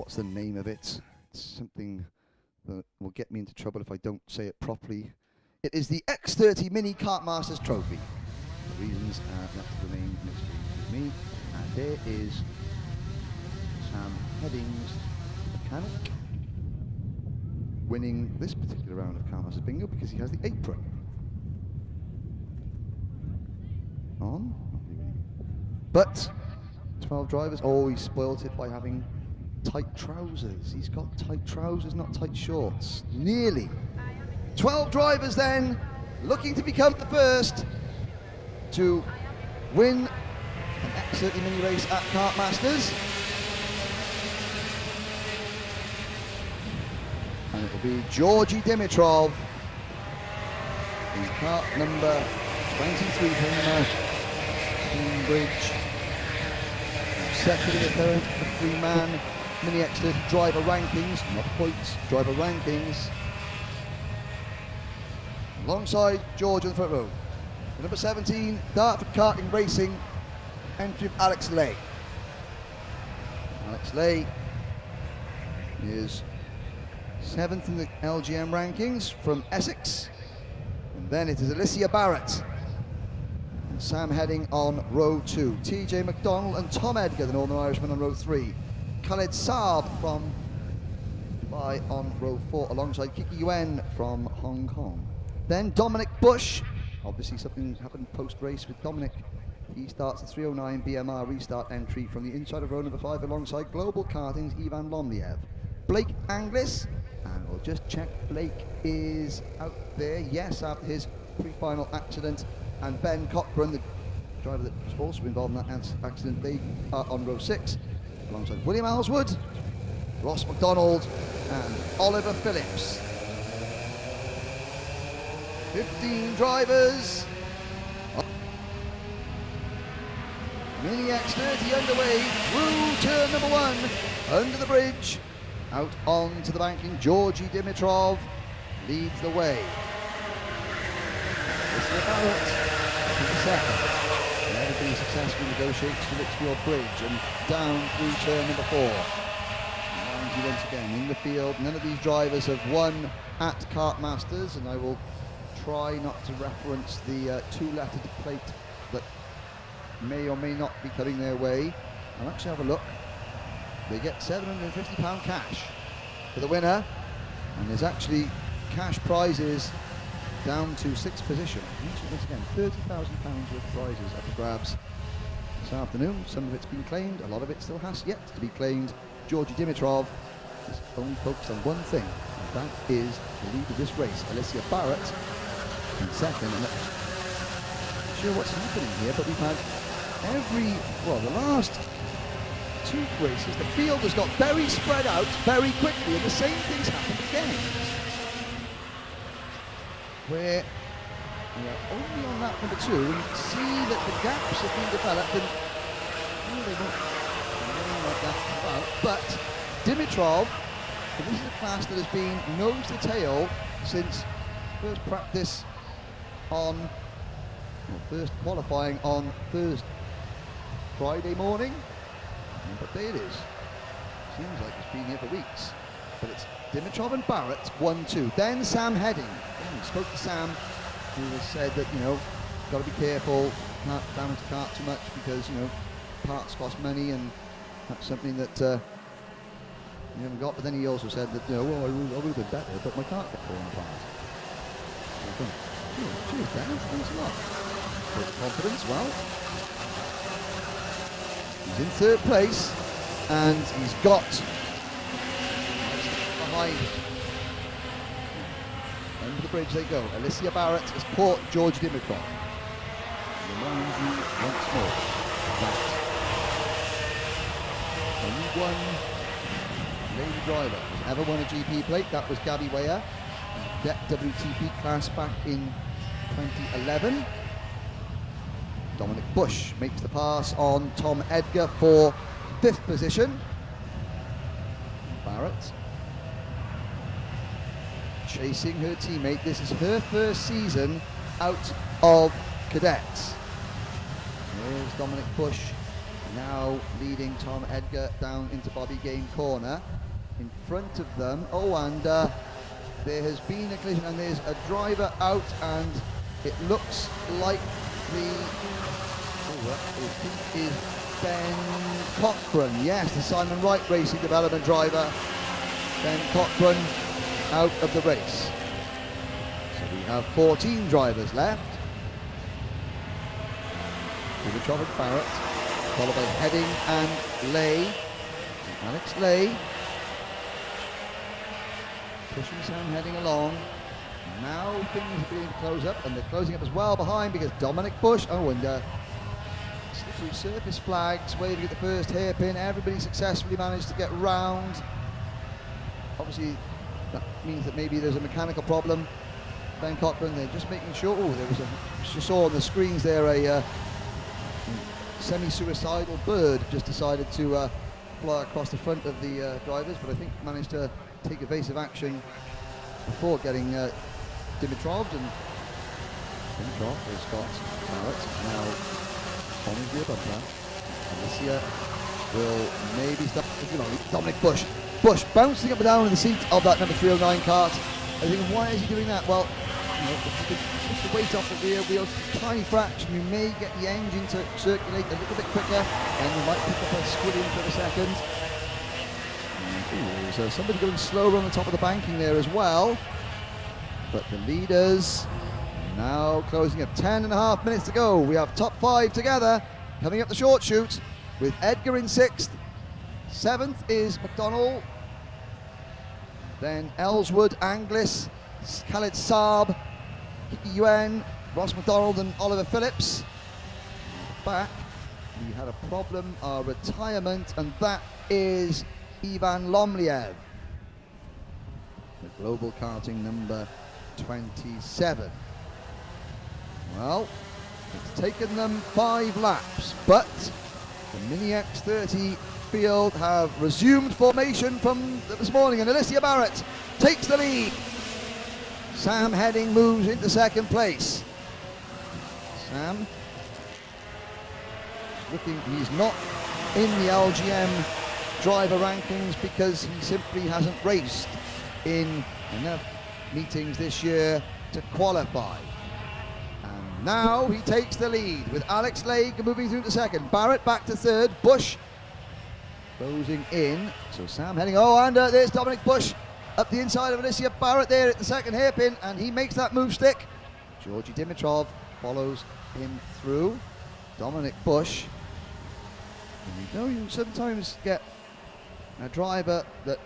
what's the name of it. It's something that will get me into trouble if I don't say it properly. It is the X30 Mini Kart Masters Trophy. The reasons that's the name mystery to me. And there is Sam Heading's mechanic winning this particular round of Kart Masters Bingo because he has the apron on. But 12 drivers always spoilt it by having tight trousers. He's got tight trousers, not tight shorts. Nearly. 12 drivers then, looking to become the first to win an X30 mini race at Kart Masters. And it will be Georgi Dimitrov in kart number 23 from Cambridge. Second in the current three-man Mini X30 driver rankings, not points, driver rankings. Alongside George in the front row. Number 17, Dartford Karting Racing, entry of Alex Lay. Alex Lay is 7th in the LGM rankings from Essex. And then it is Alicia Barrett and Sam Heading on row 2. TJ McDonald and Tom Edgar, the Northern Irishman, on row 3. Khaled Saab from Dubai on row 4, alongside Kiki Yuen from Hong Kong. Then Dominic Bush, obviously something happened post-race with Dominic. He starts the 309 BMR restart entry from the inside of row number 5 alongside Global Karting's Ivan Lomliev. Blake Anglis, and we'll just check Blake is out there, yes, after his pre-final accident. And Ben Cochran, the driver that was also involved in that accident, they are on row 6, alongside William Alswood, Ross McDonald, and Oliver Phillips. 15 drivers. Mini X30 underway through turn number 1, under the bridge, out onto the banking. Georgi Dimitrov leads the way. Mr. Barrett in the second. Never been successful negotiates to Litchfield Bridge and down through turn number 4. And he once again in the field. None of these drivers have won at Kart Masters, and I will try not to reference the two-lettered plate that may or may not be coming their way. I'll actually have a look. They get £750 cash for the winner, and there's actually cash prizes down to 6th position. Once again, £30,000 worth of prizes up for grabs this afternoon. Some of it's been claimed, a lot of it still has yet to be claimed. Georgi Dimitrov is only focused on one thing, and that is the lead of this race. Alicia Barrett in second. And I'm not sure what's happening here, but we've had the last 2 races, the field has got very spread out very quickly, and the same thing's happened again. Where we are only on lap number 2, and you can see that the gaps have been developed, and they don't like that about. But Dimitrov, and this is a class that has been nose to tail since first practice on, first qualifying on Friday morning. But there it is. Seems like it's been here for weeks. But it's Dimitrov and Barrett, 1-2. Then Sam Heading. We spoke to Sam, who has said that, got to be careful, can't damage the kart too much because, parts cost money, and that's something that you haven't got. But then he also said that, I would have been better, but my kart kept falling apart. Cheers, Dan. Thanks a lot. With confidence, well. He's in 3rd place, and he's got behind. Under the bridge they go. Alicia Barrett has caught George Dimitrov. Remind you once more that only one lady driver has ever won a GP plate. That was Gabby Weyer, that WTP class back in 2011. Dominic Bush makes the pass on Tom Edgar for 5th position. Barrett chasing her teammate. This is her first season out of cadets. There's Dominic Bush now leading Tom Edgar down into Bobby Game corner. In front of them, there has been a collision and there's a driver out, and it looks like it is Ben Cochran. Yes, the Simon Wright Racing Development driver, Ben Cochran, out of the race. So we have 14 drivers left. Dimitrov and Barrett, followed by Heading and Lay. Alex Lay pushing Sam Heading along. Now things are beginning to close up, and they're closing up as well behind because Dominic Bush, slippery surface flags waving at the first hairpin. Everybody successfully managed to get round. Obviously, that means that maybe there's a mechanical problem. Ben Cochran, they're just making sure. Oh, there was you saw on the screens there a semi-suicidal bird just decided to fly across the front of the drivers, but I think managed to take evasive action before getting Dimitrov, and Dimitrov has got Barrett now on his rear bumper. Alicia will maybe start, Dominic Bush. Bush bouncing up and down in the seat of that number 309 Kart. I think, why is he doing that? Well, if you could push the weight off the rear wheels, tiny fraction, you may get the engine to circulate a little bit quicker, and you might pick up a squid in for a second. So somebody going slower on the top of the banking there as well. But the leaders now closing up. 10.5 minutes to go. We have top 5 together coming up the short chute with Edgar in 6th. 7th is McDonald. Then Ellswood, Anglis, Khaled Saab, Kiki Yuen, Ross McDonald and Oliver Phillips. Back, we had a problem, our retirement, and that is Ivan Lomliev, the global karting number 27. Well, it's taken them 5 laps, but the Mini X30 field have resumed formation from this morning, and Alicia Barrett takes the lead. Sam Heading moves into 2nd place. Sam looking, he's not in the LGM driver rankings because he simply hasn't raced in enough meetings this year to qualify. And now he takes the lead with Alex Lake moving through to 2nd, Barrett back to 3rd, Bush closing in. So Sam Heading, and there's Dominic Bush up the inside of Alicia Barrett there at the 2nd hairpin, and he makes that move stick. Georgi Dimitrov follows him through. Dominic Bush, and you sometimes get a driver that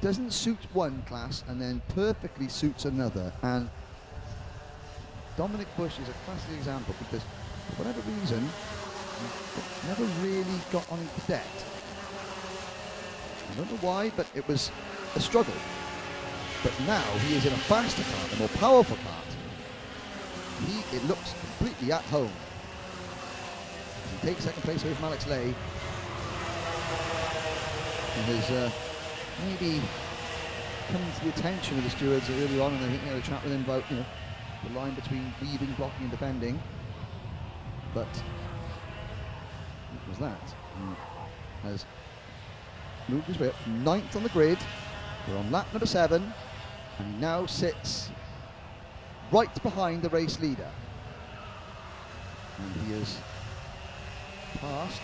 doesn't suit one class and then perfectly suits another, and Dominic Bush is a classic example because for whatever reason he never really got on his cadet. I don't know why, but it was a struggle. But now he is in a faster kart, a more powerful kart. It looks completely at home. He takes 2nd place away from Alex Lay. He has maybe come to the attention of the stewards earlier on, and I think they had a chat with him about the line between weaving, blocking and defending. But what was that? He has moved his way up from 9th on the grid. We're on lap number 7, and he now sits right behind the race leader. And he has passed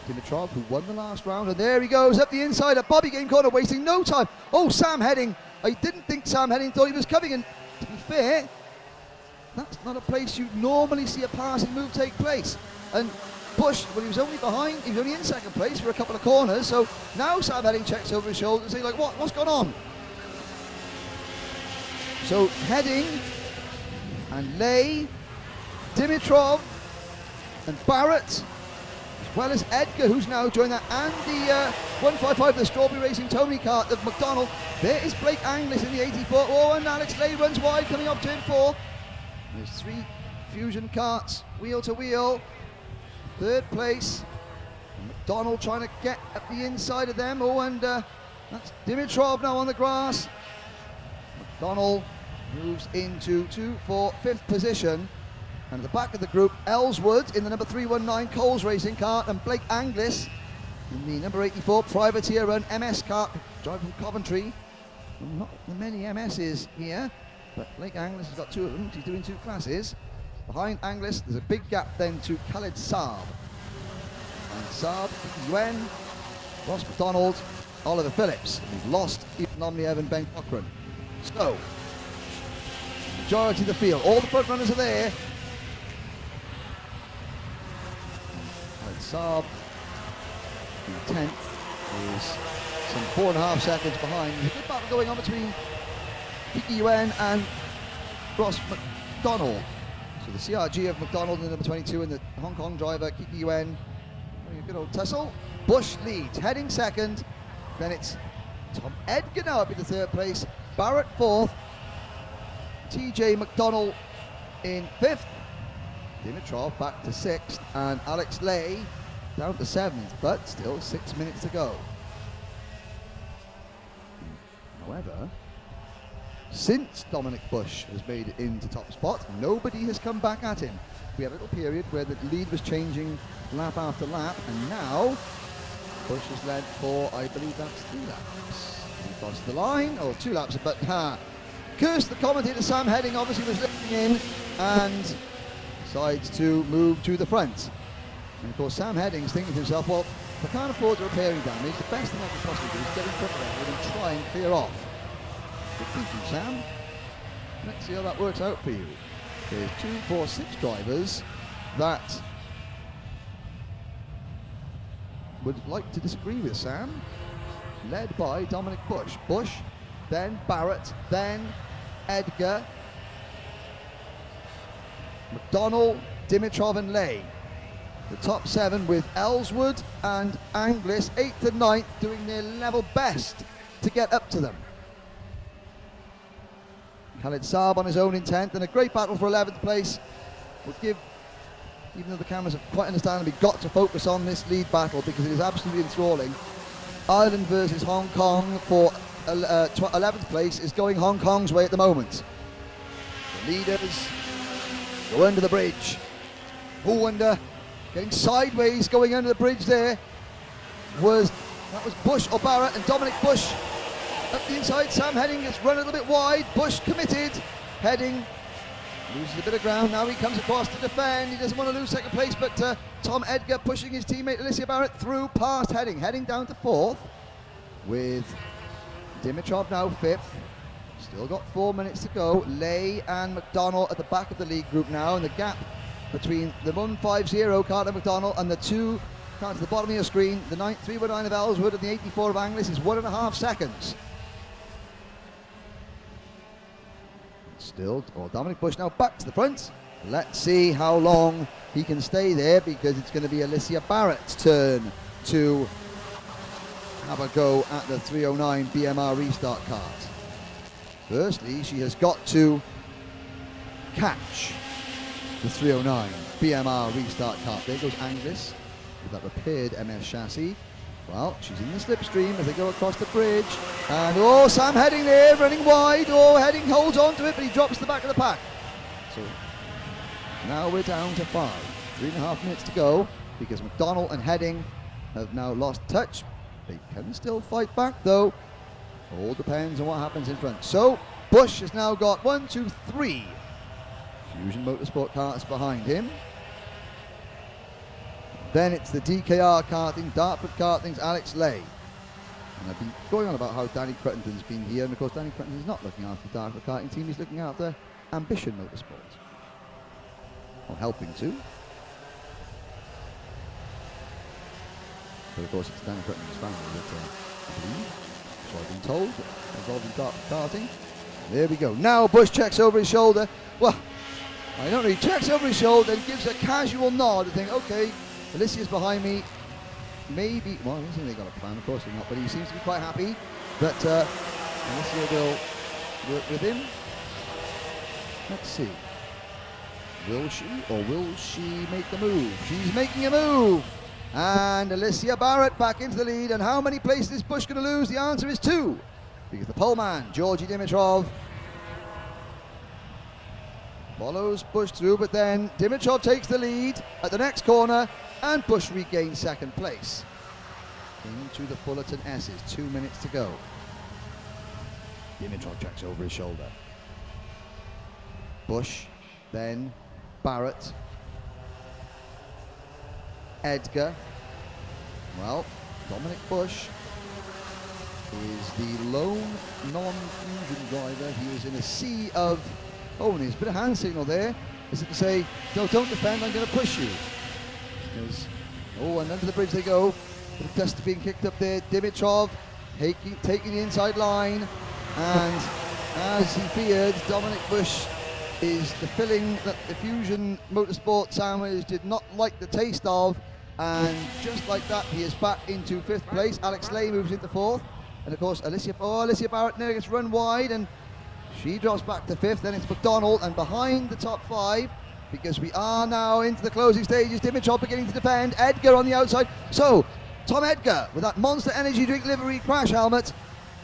Dimitrov, who won the last round, and there he goes up the inside at Bobby Game corner, wasting no time. Oh, Sam Heading. I didn't think Sam Heading thought he was coming, and to be fair, that's not a place you normally see a passing move take place. And Bush, well, he was only behind, he was only in 2nd place for a couple of corners, so now Sam Heading checks over his shoulder and says, like, what's going on? So Heading and Lay, Dimitrov and Barrett, as well as Edgar, who's now joined that, and the 155, the Strawberry Racing Tony Kart of McDonald. There is Blake Anglis in the 84. Oh, and Alex Lay runs wide coming off turn 4. There's 3 Fusion karts, wheel to wheel. 3rd place. McDonald trying to get up the inside of them. Oh, and that's Dimitrov now on the grass. McDonald moves into 5th position. And at the back of the group, Ellswood in the number 319 Coles Racing Kart, and Blake Anglis in the number 84 Privateer Run MS Kart, driving from Coventry. Well, not many MSs here, but Blake Anglis has got two of them. He's doing two classes. Behind Anglis, there's a big gap then to Khaled Saab. And Saab, Yuen, Ross McDonald, Oliver Phillips. We've lost Nomley Evan, Ben Cochran. So, majority of the field, all the front runners are there. And Saab in 10th is some 4.5 seconds behind. There's a good battle going on between Kiki Yuen and Ross McDonald. So the CRG of McDonald in the number 22 and the Hong Kong driver Kiki Yuen. A good old tussle. Bush leads, heading second. Then it's Tom Edgar now up into third place. Barrett fourth. TJ McDonnell in fifth. Dimitrov back to sixth. And Alex Lay down to seventh, but still 6 minutes to go. However, since Dominic Bush has made it into top spot, nobody has come back at him. We had a little period where the lead was changing lap after lap, and now Bush has led for, I believe that's 3 laps. He crossed the line, or 2 laps, but Curse, the commentator Sam Heading, obviously was lifting in and decides to move to the front. And of course Sam Heading's thinking to himself, well, if I can't afford the repairing damage, the best thing I can possibly do is get in front of them and try and clear off. Good thinking, Sam. Let's see how that works out for you. There's 2, 4, 6 drivers that would like to disagree with Sam, led by Dominic Bush. Bush, then Barrett, then Edgar, McDonnell, Dimitrov and Lay. The top 7 with Ellswood and Anglis, 8th and 9th, doing their level best to get up to them. Khaled Saab on his own in 10th, and a great battle for 11th place. Would give, even though the cameras have quite understandably got to focus on this lead battle because it is absolutely enthralling. Ireland versus Hong Kong for 11th place is going Hong Kong's way at the moment. The leaders go under the bridge. Who under? Getting sideways, going under the bridge there was Bush or Barrett, and Dominic Bush up the inside. Sam Heading gets run a little bit wide. Bush committed. Heading loses a bit of ground. Now he comes across to defend. He doesn't want to lose second place, but Tom Edgar pushing his teammate Alicia Barrett through past Heading. Heading down to 4th with Dimitrov now 5th. Still got 4 minutes to go. Lay and McDonnell at the back of the lead group now, and the gap between the 150 Carter McDonnell and the 2 down to the bottom of your screen, the 319 of Ellswood and the 84 of Anglis, is 1.5 seconds. Still, Dominic Bush now back to the front. Let's see how long he can stay there, because it's going to be Alicia Barrett's turn to have a go at the 309 BMR restart kart. Firstly, she has got to catch the 309 BMR restart kart. There goes Anglis with that repaired MS chassis. Well, she's in the slipstream as they go across the bridge. And Sam Heading there, running wide. Heading holds on to it, but he drops the back of the pack. So now we're down to 5. 3.5 minutes to go, because McDonnell and Heading have now lost touch. They can still fight back though. All depends on what happens in front. So Bush has now got 1, 2, 3 Fusion Motorsport karts behind him. Then it's the DKR karting, Dartford Karting's Alex Lay. And I've been going on about how Danny Crettenden's been here, and of course Danny Crettenden's not looking after the Dartford karting team, he's looking after Ambition Motorsport. Or helping to. But of course it's Danny Crettenden's family that I believe, so I've been told, involved in Dartford karting. There we go. Now Bush checks over his shoulder. Well, I don't know, he checks over his shoulder and gives a casual nod to think, okay, Alicia's behind me, maybe, well, I don't think they've got a plan, of course they're not, but he seems to be quite happy that Alicia will work with him. Let's see. Will she, or will she make the move? She's making a move! And Alicia Barrett back into the lead, and how many places is Bush going to lose? The answer is 2, because the pole man, Georgi Dimitrov, Follows Bush through, but then Dimitrov takes the lead at the next corner, and Bush regains second place. Into the Fullerton S's, 2 minutes to go. Dimitrov checks over his shoulder. Bush, then Barrett, Edgar. Well, Dominic Bush is the lone non-fusion driver. He is in a sea of, oh, and there's a bit of hand signal there. Is it to say, no, don't defend, I'm going to push you. Because, oh, and under the bridge they go. The dust being kicked up there. Dimitrov taking the inside line. And as he feared, Dominic Bush is the filling that the Fusion Motorsport sandwich did not like the taste of. And just like that, he is back into 5th place. Alex Lay moves into 4th. And of course, Alicia Barrett now gets run wide, and she drops back to 5th. Then it's McDonald, and behind the top 5, because we are now into the closing stages. Dimitrov beginning to defend. Edgar on the outside. So, Tom Edgar with that Monster Energy drink livery crash helmet.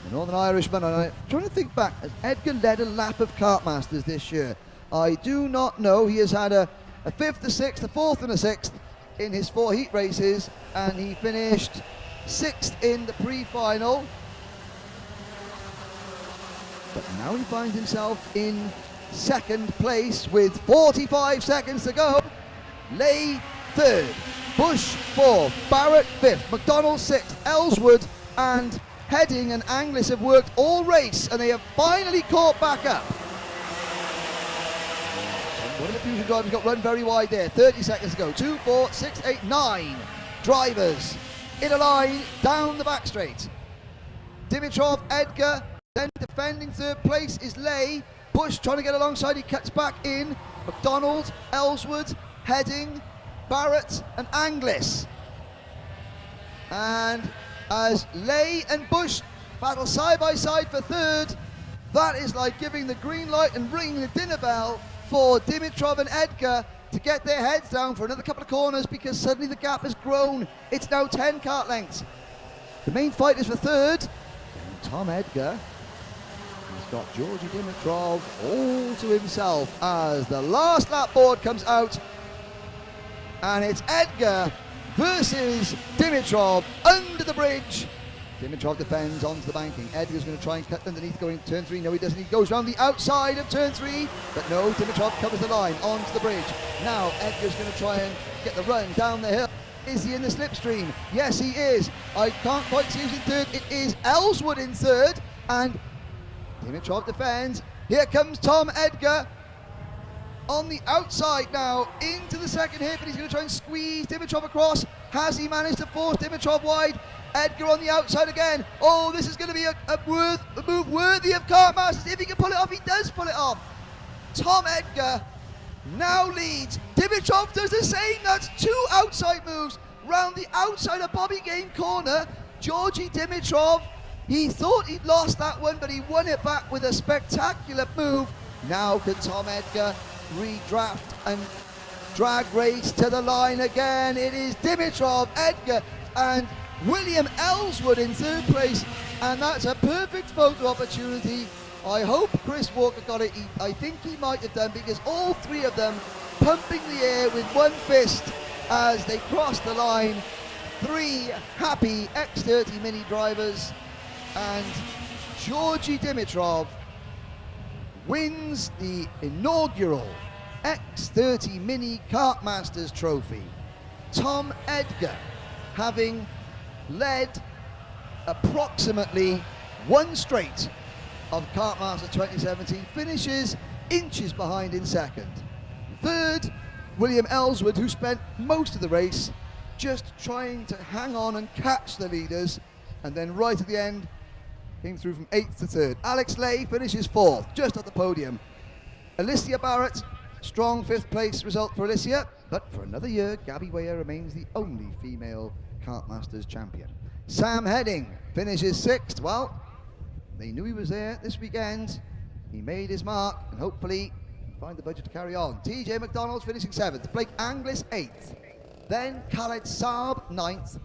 The Northern Irishman, and I'm trying to think back, has Edgar led a lap of Kart Masters this year? I do not know. He has had a 5th, a 6th, a 4th and a 6th in his 4 heat races, and he finished 6th in the pre-final. But now he finds himself in 2nd place with 45 seconds to go. Lay 3rd, Bush 4th, Barrett 5th, McDonald 6th, Ellswood and Heading and Anglis have worked all race, and they have finally caught back up. One of the Fusion drivers got run very wide there. 30 seconds to go. 2, 4, 6, 8, 9 drivers in a line down the back straight. Dimitrov, Edgar, then defending 3rd place is Lay. Bush trying to get alongside, he cuts back in. McDonald, Ellswood, Heading, Barrett and Anglis. And as Lay and Bush battle side by side for 3rd, that is like giving the green light and ringing the dinner bell for Dimitrov and Edgar to get their heads down for another couple of corners, because suddenly the gap has grown. It's now 10 kart lengths. The main fight is for 3rd. And Tom Edgar has got Georgi Dimitrov all to himself as the last lap board comes out. And it's Edgar versus Dimitrov under the bridge. Dimitrov defends onto the banking. Edgar's going to try and cut underneath going to turn 3. No, he doesn't. He goes around the outside of turn 3. But no, Dimitrov covers the line onto the bridge. Now Edgar's going to try and get the run down the hill. Is he in the slipstream? Yes, he is. I can't quite see who's in 3rd. It is Ellswood in 3rd. And Dimitrov defends. Here comes Tom Edgar on the outside now into the 2nd hit, but he's going to try and squeeze Dimitrov across. Has he managed to force Dimitrov wide? Edgar on the outside again. Oh, this is going to be a move worthy of Kart Masters. If he can pull it off, he does pull it off. Tom Edgar now leads. Dimitrov does the same. That's 2 outside moves round the outside of Bobby Game corner. Georgi Dimitrov, he thought he'd lost that one, but he won it back with a spectacular move. Now can Tom Edgar redraft and drag race to the line again? It is Dimitrov, Edgar and William Ellswood in 3rd place, and that's a perfect photo opportunity. I hope Chris Walker got it. I think he might have done, because all 3 of them pumping the air with one fist as they cross the line. 3 happy X30 mini drivers, and Georgi Dimitrov wins the inaugural X30 Mini Kart Masters Trophy. Tom Edgar, having led approximately 1 straight of Kart Masters 2017, finishes inches behind in 2nd. 3rd, William Ellswood, who spent most of the race just trying to hang on and catch the leaders, and then right at the end came through from 8th to 3rd. Alex Lay finishes 4th, just at the podium. Alicia Barrett, strong 5th place result for Alicia, but for another year, Gabby Weyer remains the only female Kart Masters champion. Sam Heading finishes 6th. Well, they knew he was there this weekend. He made his mark, and hopefully find the budget to carry on. TJ McDonald's finishing 7th. Blake Anglis 8th. Then Khaled Saab 9th.